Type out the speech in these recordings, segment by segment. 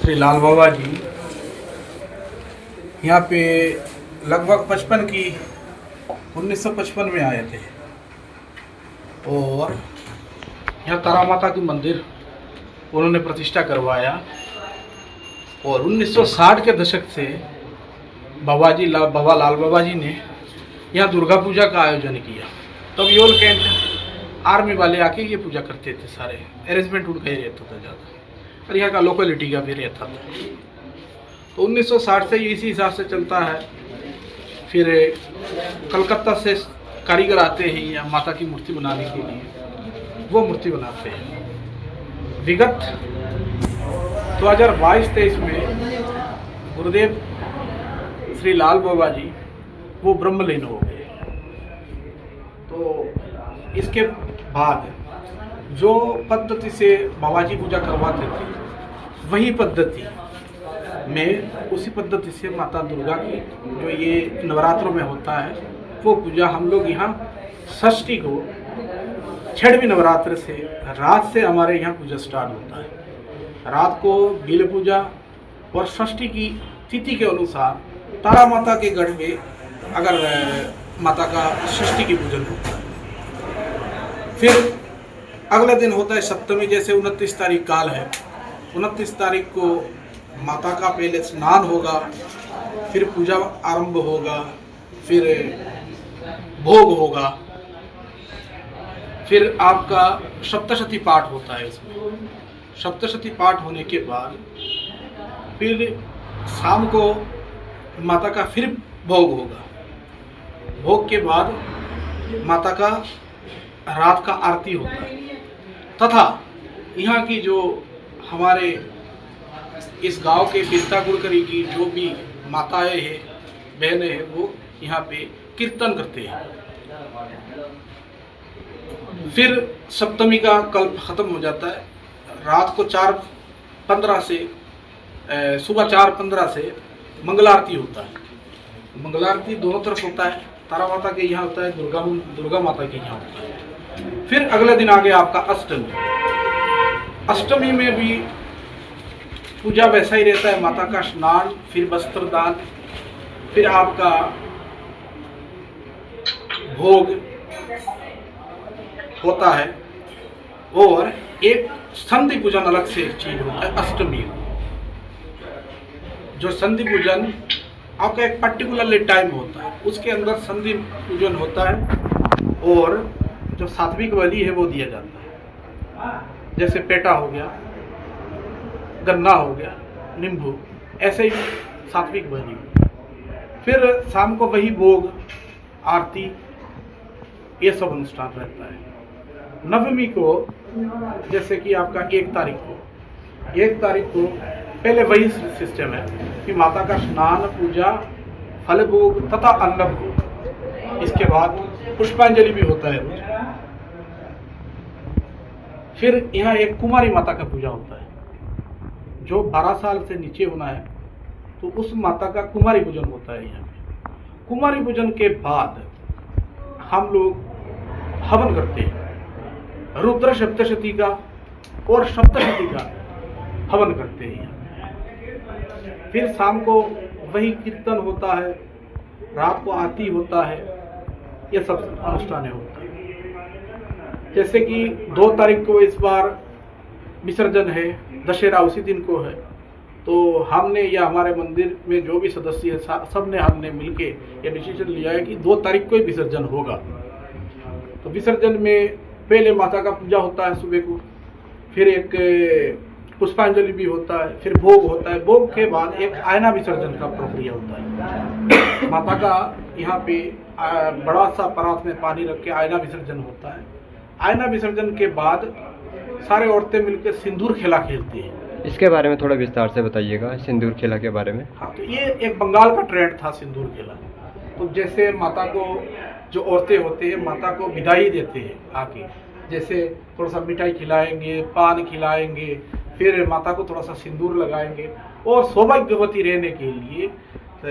श्री लाल बाबा जी यहाँ पे लगभग 1955 में आए थे और यहाँ तारा माता की मंदिर उन्होंने प्रतिष्ठा करवाया और 1960 के दशक से बाबा लाल बाबा जी ने यहाँ दुर्गा पूजा का आयोजन किया। तब योल कैंट आर्मी वाले आके ये पूजा करते थे, सारे अरेंजमेंट उनका ही रहता था ज़्यादा और यहाँ का लोकेलिटी का भी रहता था। तो 1960 से इसी हिसाब से चलता है। फिर कलकत्ता से कारीगर आते हैं यहाँ माता की मूर्ति बनाने के लिए, वो मूर्ति बनाते हैं। विगत 2022-23 में गुरुदेव श्री लाल बाबा जी वो ब्रह्मलीन हो गए। तो इसके बाद जो पद्धति से बाबा जी पूजा करवाते थे वही पद्धति में उसी पद्धति से माता दुर्गा की जो ये नवरात्रों में होता है वो पूजा हम लोग यहाँ षष्ठी को 6वें नवरात्र से रात से हमारे यहाँ पूजा स्टार्ट होता है। रात को बिल पूजा और षष्ठी की तिथि के अनुसार तारा माता के गढ़ में अगर माता का षष्ठी की पूजन होता है। फिर अगले दिन होता है सप्तमी, जैसे 29 तारीख काल है। 29 तारीख को माता का पहले स्नान होगा, फिर पूजा आरंभ होगा, फिर भोग होगा, फिर आपका सप्तशती पाठ होता है। इसमें सप्तशती पाठ होने के बाद फिर शाम को माता का फिर भोग होगा। भोग के बाद माता का रात का आरती होता है तथा यहाँ की जो हमारे इस गांव के पिस्ता गुड़करी की जो भी माताएं हैं, बहनें हैं, वो यहाँ पे कीर्तन करते हैं। फिर सप्तमी का कल्प खत्म हो जाता है। रात को 4:15 से सुबह 4:15 से मंगल आरती होता है। मंगल आरती दोनों तरफ होता है, तारा माता के यहाँ होता है, दुर्गा माता के यहाँ होता है। फिर अगले दिन आ गया आपका अष्टमी। अष्टमी में भी पूजा वैसा ही रहता है, माता का स्नान, फिर वस्त्र दान, फिर आपका भोग होता है और एक संधि पूजन अलग से एक चीज होता है अष्टमी। जो संधि पूजन आपका एक पर्टिकुलरली टाइम होता है, उसके अंदर संधि पूजन होता है और जो सात्विक बलि है वो दिया जाता है। जैसे पेटा हो गया, गन्ना हो गया, नींबू, ऐसे ही सात्विक बलि। फिर शाम को वही भोग, आरती, ये सब अनुष्ठान रहता है। नवमी को जैसे कि आपका 1 तारीख को पहले वही सिस्टम है कि माता का स्नान, पूजा, फल भोग तथा अन्न भोग। इसके बाद पुष्पांजलि भी होता है रोज। फिर यहाँ एक कुमारी माता का पूजा होता है। जो 12 साल से नीचे होना है तो उस माता का कुमारी पूजन होता है यहाँ पे। कुमारी पूजन के बाद हम लोग हवन करते हैं, रुद्र सप्तशती का और सप्तशती का हवन करते हैं। फिर शाम को वही कीर्तन होता है, रात को आरती होता है, ये सब अनुष्ठान होता है। जैसे कि 2 तारीख को इस बार विसर्जन है, दशहरा उसी दिन को है, तो हमने या हमारे मंदिर में जो भी सदस्य है सबने हमने मिलके ये डिसीजन लिया है कि 2 तारीख को ही विसर्जन होगा। तो विसर्जन में पहले माता का पूजा होता है सुबह को, फिर एक पुष्पांजलि भी होता है, फिर भोग होता है। भोग के बाद एक आयना विसर्जन का प्रक्रिया होता है। माता का यहाँ पे बड़ा सा परात में पानी रख के आयना विसर्जन होता है। आयना विसर्जन के बाद सारे औरतें मिलकर सिंदूर खेला खेलती हैं। इसके बारे में थोड़ा विस्तार से बताइएगा, सिंदूर खेला के बारे में। हाँ, तो ये एक बंगाल का ट्रेंड था सिंदूर खेला। तो जैसे माता को जो औरतें होते हैं माता को विदाई देते हैं आके, जैसे थोड़ा सा मिठाई खिलाएंगे, पान खिलाएंगे, फिर माता को थोड़ा सा सिंदूर लगाएंगे और सौभाग्यवती रहने के लिए,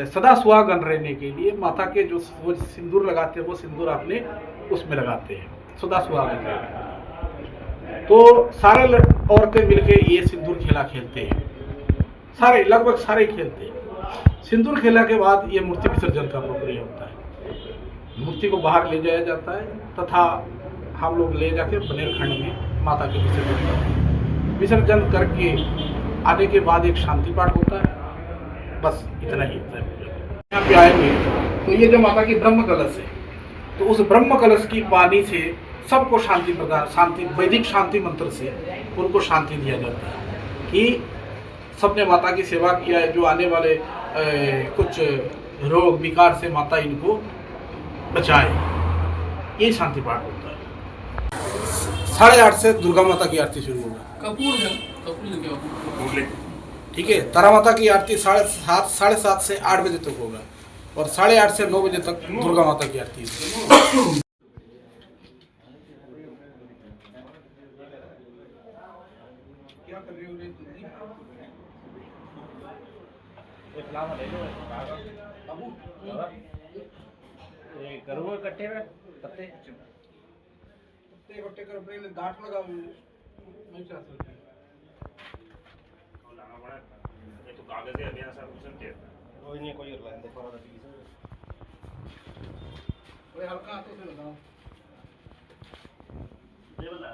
सदा सुहागन रहने के लिए माता के जो वो सिंदूर लगाते हैं वो सिंदूर अपने उसमें लगाते हैं, सदा सुहागन रहने। तो सारे औरतें मिलके ये सिंदूर खेला खेलते हैं। सारे लगभग सारे खेलते हैं। सिंदूर खेला के बाद ये मूर्ति विसर्जन का प्रक्रिया होता है। मूर्ति को बाहर ले जाया जाता है तथा हम लोग ले जाके बनेरखंड में माता के विसर्जन करते हैं। विसर्जन करके आने के बाद एक शांति पाठ होता है। बस इतना ही होता है। यहाँ पे आएंगे तो ये जो माता की ब्रह्म कलश है, तो उस ब्रह्म कलश की पानी से सबको शांति प्रदान, शांति वैदिक शांति मंत्र से उनको शांति दिया जाता है कि सबने माता की सेवा किया है। जो आने वाले कुछ रोग विकार से माता इनको बचाए, ये शांति पाठ होता है। 8:30 से दुर्गा माता की आरती शुरू होगा। कपूर है, कपूर लेके आओ। ठीक है। तारा माता की आरती 7:30 से 8 बजे तक होगा और 8:30 से 9 बजे तक दुर्गा माता की आरती है। क्या कर रही हो रे तुम? बाबू करूँगा इकट्ठे में पत्ते इकट्ठे कर, पहले गांठ लगाओ। नहीं चाह सकते। तो कागज है अभियान सब कुछ है कोई नहीं कोई और देखो रहा हल्का हाथों से लगाओ। ये बता